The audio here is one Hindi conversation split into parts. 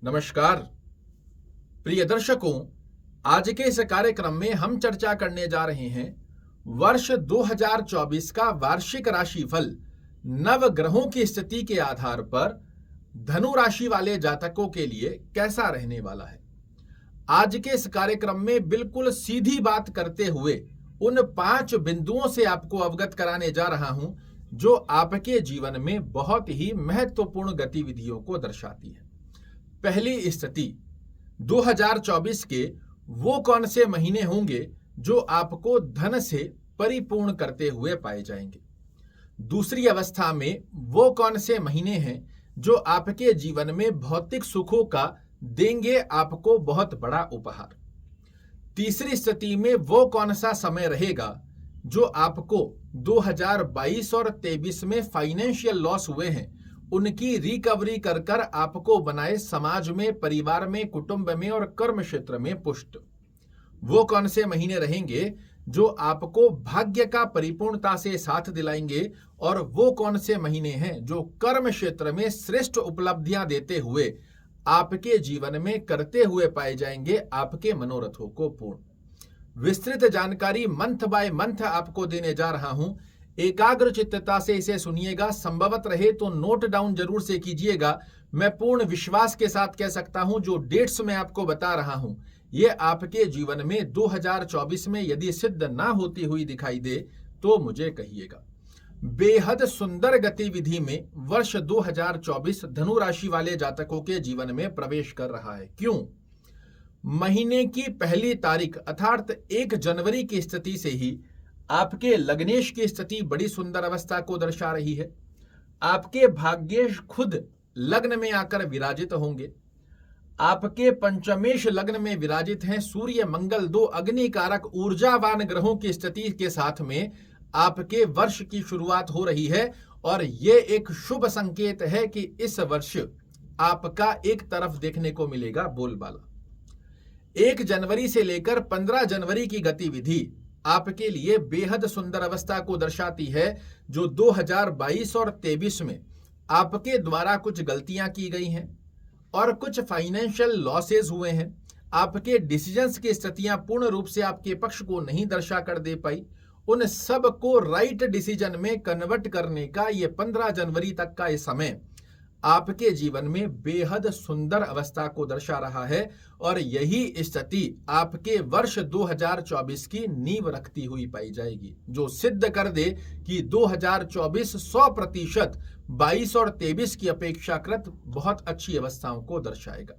नमस्कार प्रिय दर्शकों, आज के इस कार्यक्रम में हम चर्चा करने जा रहे हैं वर्ष 2024 का वार्षिक राशिफल नव ग्रहों की स्थिति के आधार पर धनु राशि वाले जातकों के लिए कैसा रहने वाला है। आज के इस कार्यक्रम में बिल्कुल सीधी बात करते हुए उन 5 बिंदुओं से आपको अवगत कराने जा रहा हूं जो आपके जीवन में बहुत ही महत्वपूर्ण गतिविधियों को दर्शाती है। पहली स्थिति, 2024 के वो कौन से महीने होंगे जो आपको धन से परिपूर्ण करते हुए पाए जाएंगे। दूसरी अवस्था में वो कौन से महीने हैं जो आपके जीवन में भौतिक सुखों का देंगे आपको बहुत बड़ा उपहार। तीसरी स्थिति में वो कौन सा समय रहेगा जो आपको 2022 और 23 में फाइनेंशियल लॉस हुए हैं उनकी रिकवरी कर कर आपको बनाए समाज में, परिवार में, कुटुंब में और कर्म क्षेत्र में पुष्ट। वो कौन से महीने रहेंगे जो आपको भाग्य का परिपूर्णता से साथ दिलाएंगे और वो कौन से महीने हैं जो कर्म क्षेत्र में श्रेष्ठ उपलब्धियां देते हुए आपके जीवन में करते हुए पाए जाएंगे आपके मनोरथों को पूर्ण। विस्तृत जानकारी मंथ बाय मंथ आपको देने जा रहा हूं। एकाग्र चित्तता से इसे सुनिएगा, संभवत रहे तो नोट डाउन जरूर से कीजिएगा। मैं पूर्ण विश्वास के साथ कह सकता हूं जो डेट्स मैं आपको बता रहा हूं ये आपके जीवन में 2024 में यदि सिद्ध ना होती हुई दिखाई दे तो मुझे कहिएगा। बेहद सुंदर गतिविधि में वर्ष 2024 धनु राशि वाले जातकों के जीवन में प्रवेश कर रहा है। क्यों? महीने की पहली तारीख अर्थात 1 जनवरी की स्थिति से ही आपके लग्नेश की स्थिति बड़ी सुंदर अवस्था को दर्शा रही है। आपके भाग्येश खुद लग्न में आकर विराजित होंगे। आपके पंचमेश लग्न में विराजित हैं सूर्य, मंगल, 2 अग्निकारक ऊर्जावान ग्रहों की स्थिति के साथ में आपके वर्ष की शुरुआत हो रही है और ये एक शुभ संकेत है कि इस वर्ष आपका एक तरफ देखने को मिलेगा बोलबाला। 1 जनवरी से लेकर 15 जनवरी की गतिविधि आपके लिए बेहद सुंदर अवस्था को दर्शाती है जो 2022 और 23 में आपके द्वारा कुछ गलतियां की गई हैं और कुछ फाइनेंशियल लॉसेस हुए हैं। आपके डिसीजंस की स्थितियां पूर्ण रूप से आपके पक्ष को नहीं दर्शा कर दे पाई। उन सब को राइट डिसीजन में कन्वर्ट करने का ये 15 जनवरी तक का ये समय आपके जीवन में बेहद सुंदर अवस्था को दर्शा रहा है और यही स्थिति आपके वर्ष 2024 की नींव रखती हुई पाई जाएगी जो सिद्ध कर दे कि 2024 100% 22 और 23 की अपेक्षाकृत बहुत अच्छी अवस्थाओं को दर्शाएगा।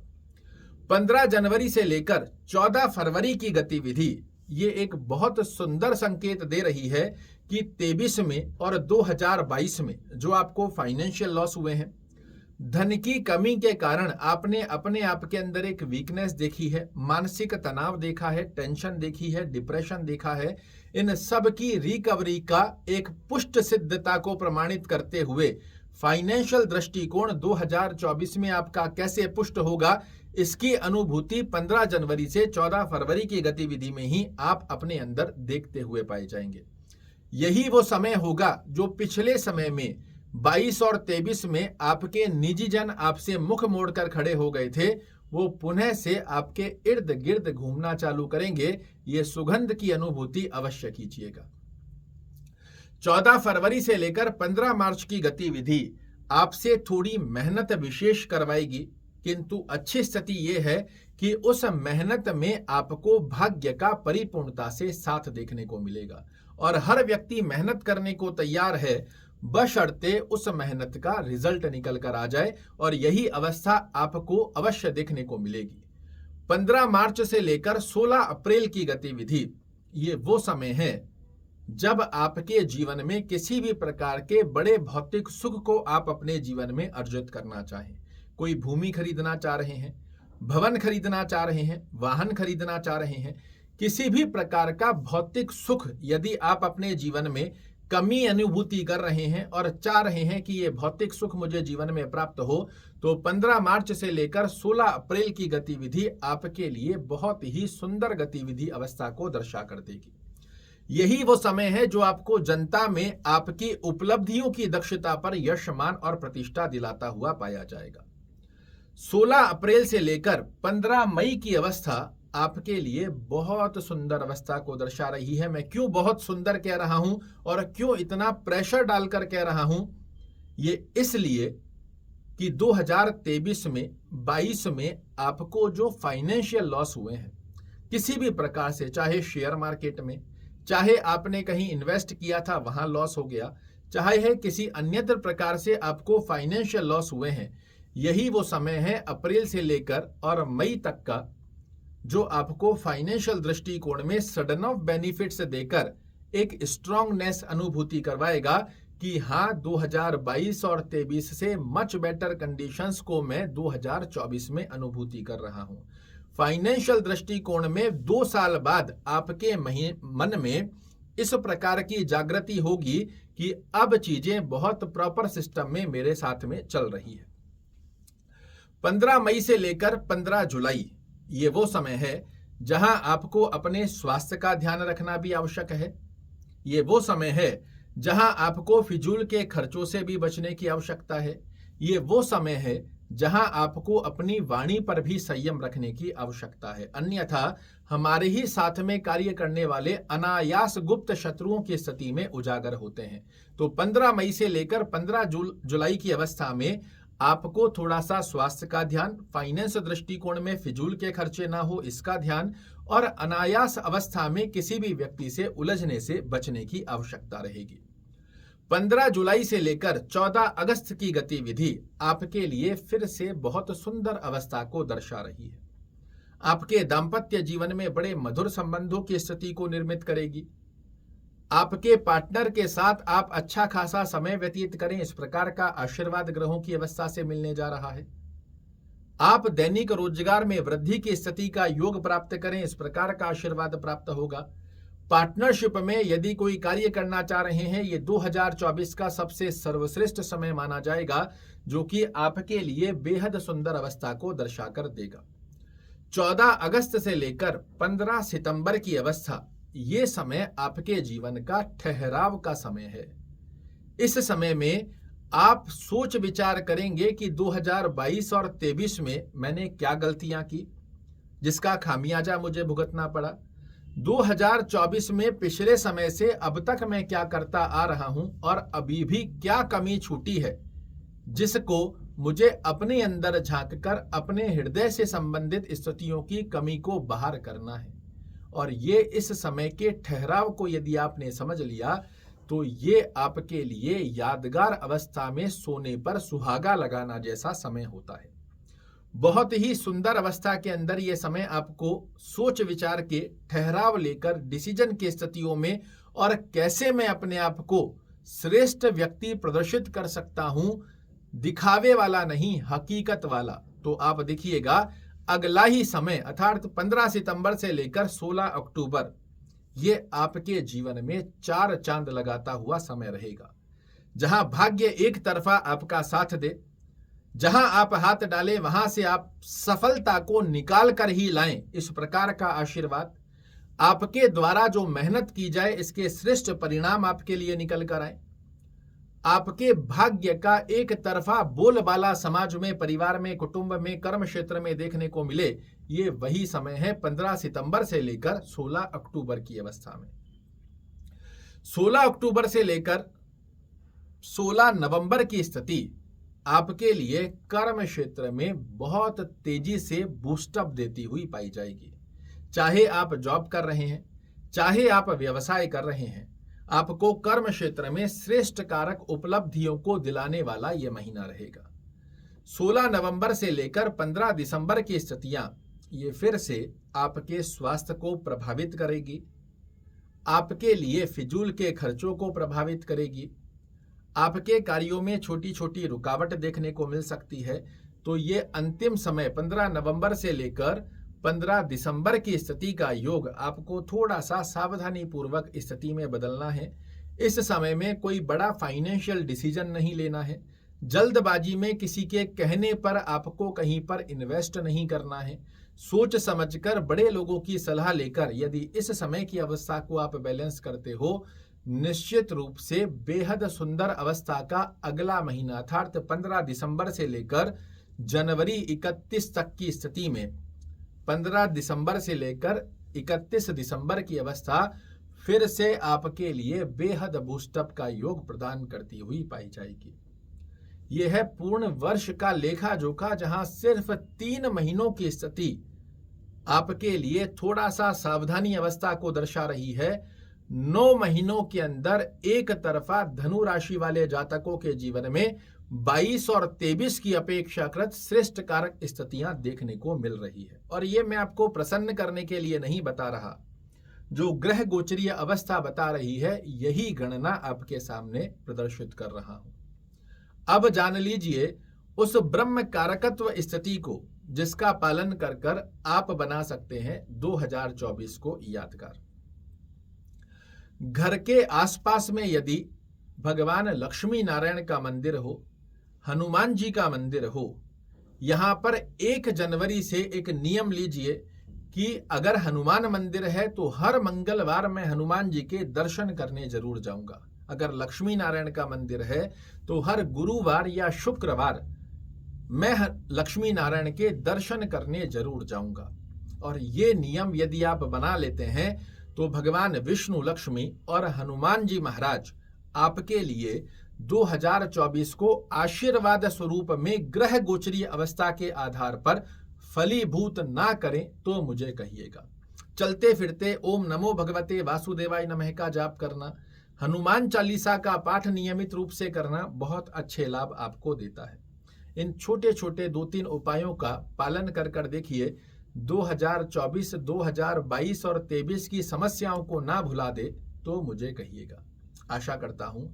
15 जनवरी से लेकर 14 फरवरी की गतिविधि ये एक बहुत सुंदर संकेत दे रही है कि 23 में और 2022 में जो आपको फाइनेंशियल लॉस हुए हैं, धन की कमी के कारण आपने अपने आप के अंदर एक वीकनेस देखी है, मानसिक तनाव देखा है, टेंशन देखी है, डिप्रेशन देखा है, इन सब की रिकवरी का एक पुष्ट सिद्धता को प्रमाणित करते हुए फाइनेंशियल दृष्टिकोण 2024 में आपका कैसे पुष्ट होगा इसकी अनुभूति 15 जनवरी से 14 फरवरी की गतिविधि में ही आप अपने अंदर देखते हुए पाए जाएंगे। यही वो समय होगा जो पिछले समय में 22 और 23 में आपके निजी जन आपसे मुख मोड़कर खड़े हो गए थे, वो पुनः से आपके इर्द गिर्द घूमना चालू करेंगे। ये सुगंध की अनुभूति अवश्य कीजिएगा। 14 फरवरी से लेकर 15 मार्च की गतिविधि आपसे थोड़ी मेहनत विशेष करवाएगी, किंतु अच्छी स्थिति ये है कि उस मेहनत में आपको भाग्य का परिपूर्णता से साथ देखने को मिलेगा और हर व्यक्ति मेहनत करने को तैयार है बशर्ते उस मेहनत का रिजल्ट निकल कर आ जाए और यही अवस्था आपको अवश्य देखने को मिलेगी। 15 मार्च से लेकर 16 अप्रैल की गतिविधि ये वो समय है जब आपके जीवन में किसी भी प्रकार के बड़े भौतिक सुख को आप अपने जीवन में अर्जित करना चाहें। कोई भूमि खरीदना चाह रहे हैं, भवन खरीदना चाह रहे हैं, वाहन खरीदना चाह रहे हैं, किसी भी प्रकार का भौतिक सुख यदि आप अपने जीवन में कमी अनुभूति कर रहे हैं और चाह रहे हैं कि ये भौतिक सुख मुझे जीवन में प्राप्त हो, तो 15 मार्च से लेकर 16 अप्रैल की गतिविधि आपके लिए बहुत ही सुंदर गतिविधि अवस्था को दर्शा कर देगी। यही वो समय है जो आपको जनता में आपकी उपलब्धियों की दक्षता पर यश, मान और प्रतिष्ठा दिलाता हुआ पाया जाएगा। 16 अप्रैल से लेकर 15 मई की अवस्था आपके लिए बहुत सुंदर अवस्था को दर्शा रही है। मैं क्यों बहुत सुंदर कह रहा हूं और क्यों इतना प्रेशर डालकर कह रहा हूं, ये इसलिए कि 2023 में 22 में आपको जो फाइनेंशियल लॉस हुए हैं किसी भी प्रकार से, चाहे शेयर मार्केट में, चाहे आपने कहीं इन्वेस्ट किया था वहां लॉस हो गया, चाहे है किसी अन्यत्र प्रकार से आपको फाइनेंशियल लॉस हुए हैं, यही वो समय है अप्रैल से लेकर और मई तक का जो आपको फाइनेंशियल दृष्टिकोण में सडन ऑफ बेनिफिट्स देकर एक स्ट्रांगनेस अनुभूति करवाएगा कि हाँ 2022 और 23 से मच बेटर कंडीशंस को मैं 2024 में अनुभूति कर रहा हूं। फाइनेंशियल दृष्टिकोण में 2 साल बाद आपके मन में इस प्रकार की जागृति होगी कि अब चीजें बहुत प्रॉपर सिस्टम में मेरे साथ में चल रही है। 15 मई से लेकर 15 जुलाई ये वो समय है जहां आपको अपने स्वास्थ्य का ध्यान रखना भी आवश्यक है। ये वो समय है जहां आपको फिजूल के खर्चों से भी बचने की आवश्यकता है। ये वो समय है जहां आपको अपनी वाणी पर भी संयम रखने की आवश्यकता है, अन्यथा हमारे ही साथ में कार्य करने वाले अनायास गुप्त शत्रुओं की स्थिति में उजागर होते हैं। तो 15 मई से लेकर 15 जुलाई की अवस्था में आपको थोड़ा सा स्वास्थ्य का ध्यान, फाइनेंस दृष्टिकोण में फिजूल के खर्चे ना हो इसका ध्यान, और अनायास अवस्था में किसी भी व्यक्ति से उलझने से बचने की आवश्यकता रहेगी। 15 जुलाई से लेकर 14 अगस्त की गतिविधि आपके लिए फिर से बहुत सुंदर अवस्था को दर्शा रही है। आपके दाम्पत्य जीवन में बड़े मधुर संबंधों की स्थिति को निर्मित करेगी। आपके पार्टनर के साथ आप अच्छा खासा समय व्यतीत करें, इस प्रकार का आशीर्वाद ग्रहों की अवस्था से मिलने जा रहा है। आप दैनिक रोजगार में वृद्धि की स्थिति का योग प्राप्त करें, इस प्रकार का आशीर्वाद प्राप्त होगा। पार्टनरशिप में यदि कोई कार्य करना चाह रहे हैं, ये 2024 का सबसे सर्वश्रेष्ठ समय माना जाएगा, जो कि आपके लिए बेहद सुंदर अवस्था को दर्शाकर देगा। 14 अगस्त से लेकर 15 सितंबर की अवस्था, ये समय आपके जीवन का ठहराव का समय है। इस समय में आप सोच विचार करेंगे कि 2022 और 23 में मैंने क्या गलतियां की जिसका खामियाजा मुझे भुगतना पड़ा। 2024 में पिछले समय से अब तक मैं क्या करता आ रहा हूं और अभी भी क्या कमी छूटी है, जिसको मुझे अपने अंदर झांककर अपने हृदय से संबंधित स्थितियों की कमी को बाहर करना है। और ये इस समय के ठहराव को यदि आपने समझ लिया तो ये आपके लिए यादगार अवस्था में सोने पर सुहागा लगाना जैसा समय होता है। बहुत ही सुंदर अवस्था के अंदर ये समय आपको सोच विचार के ठहराव लेकर डिसीजन की स्थितियों में और कैसे मैं अपने आप को श्रेष्ठ व्यक्ति प्रदर्शित कर सकता हूं, दिखावे वाला नहीं हकीकत वाला। तो आप देखिएगा अगला ही समय अर्थात 15 सितंबर से लेकर 16 अक्टूबर ये आपके जीवन में 4 चांद लगाता हुआ समय रहेगा, जहां भाग्य एक तरफा आपका साथ दे, जहां आप हाथ डालें वहां से आप सफलता को निकाल कर ही लाएं, इस प्रकार का आशीर्वाद। आपके द्वारा जो मेहनत की जाए इसके श्रेष्ठ परिणाम आपके लिए निकल कर आए। आपके भाग्य का एक तरफा बोलबाला समाज में, परिवार में, कुटुंब में, कर्म क्षेत्र में देखने को मिले, ये वही समय है 15 सितंबर से लेकर 16 अक्टूबर की अवस्था में। 16 अक्टूबर से लेकर 16 नवंबर की स्थिति आपके लिए कर्म क्षेत्र में बहुत तेजी से बूस्टअप देती हुई पाई जाएगी। चाहे आप जॉब कर रहे हैं, चाहे आप व्यवसाय कर रहे हैं, आपको कर्म क्षेत्र में श्रेष्ठ कारक उपलब्धियों को दिलाने वाला यह महीना रहेगा। 16 नवंबर से लेकर 15 दिसंबर की स्थितियां ये फिर से आपके स्वास्थ्य को प्रभावित करेगी, आपके लिए फिजूल के खर्चों को प्रभावित करेगी, आपके कार्यों में छोटी छोटी रुकावट देखने को मिल सकती है। तो ये अंतिम समय 15 नवंबर से लेकर 15 दिसंबर की स्थिति का योग आपको थोड़ा सा सावधानी पूर्वक स्थिति में बदलना है। इस समय में कोई बड़ा फाइनेंशियल डिसीजन नहीं लेना है, जल्दबाजी में किसी के कहने पर आपको कहीं पर इन्वेस्ट नहीं करना है। सोच समझकर बड़े लोगों की सलाह लेकर यदि इस समय की अवस्था को आप बैलेंस करते हो, निश्चित रूप से बेहद सुंदर अवस्था का अगला महीना अर्थात 15 दिसंबर से लेकर जनवरी 31 तक की स्थिति में 15 दिसंबर से लेकर 31 दिसंबर की अवस्था फिर से आपके लिए बेहद बूस्टअप का योग प्रदान करती हुई पाई जाएगी। यह है पूर्ण वर्ष का लेखा जोखा, जहां सिर्फ 3 महीनों की स्थिति आपके लिए थोड़ा सा सावधानी अवस्था को दर्शा रही है। 9 महीनों के अंदर एक तरफा धनु राशि वाले जातकों के जीवन में 22 और 23 की अपेक्षाकृत श्रेष्ठ कारक स्थितियां देखने को मिल रही है। और ये मैं आपको प्रसन्न करने के लिए नहीं बता रहा, जो ग्रह गोचरीय अवस्था बता रही है यही गणना आपके सामने प्रदर्शित कर रहा हूं। अब जान लीजिए उस ब्रह्म कारकत्व स्थिति को जिसका पालन कर कर आप बना सकते हैं 2024 को यादगार। घर के आसपास में यदि भगवान लक्ष्मी नारायण का मंदिर हो, हनुमान जी का मंदिर हो, यहां पर 1 जनवरी से एक नियम लीजिए कि अगर हनुमान मंदिर है तो हर मंगलवार मैं हनुमान जी के दर्शन करने जरूर जाऊंगा। अगर लक्ष्मी नारायण का मंदिर है तो हर गुरुवार या शुक्रवार मैं लक्ष्मी नारायण के दर्शन करने जरूर जाऊंगा। और ये नियम यदि आप बना लेते हैं तो भगवान विष्णु, लक्ष्मी और हनुमान जी महाराज आपके लिए 2024 को आशीर्वाद स्वरूप में ग्रह गोचरीय अवस्था के आधार पर फलीभूत ना करें तो मुझे कहिएगा। चलते फिरते ओम नमो भगवते वासुदेवाय नमः का जाप करना, हनुमान चालीसा का पाठ नियमित रूप से करना बहुत अच्छे लाभ आपको देता है। इन छोटे छोटे 2-3 उपायों का पालन कर देखिए, 2024, 2022 और 23 की समस्याओं को ना भुला दे तो मुझे कहिएगा। आशा करता हूं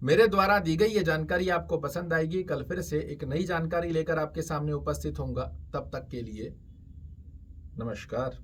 मेरे द्वारा दी गई ये जानकारी आपको पसंद आएगी। कल फिर से एक नई जानकारी लेकर आपके सामने उपस्थित होऊंगा। तब तक के लिए नमस्कार।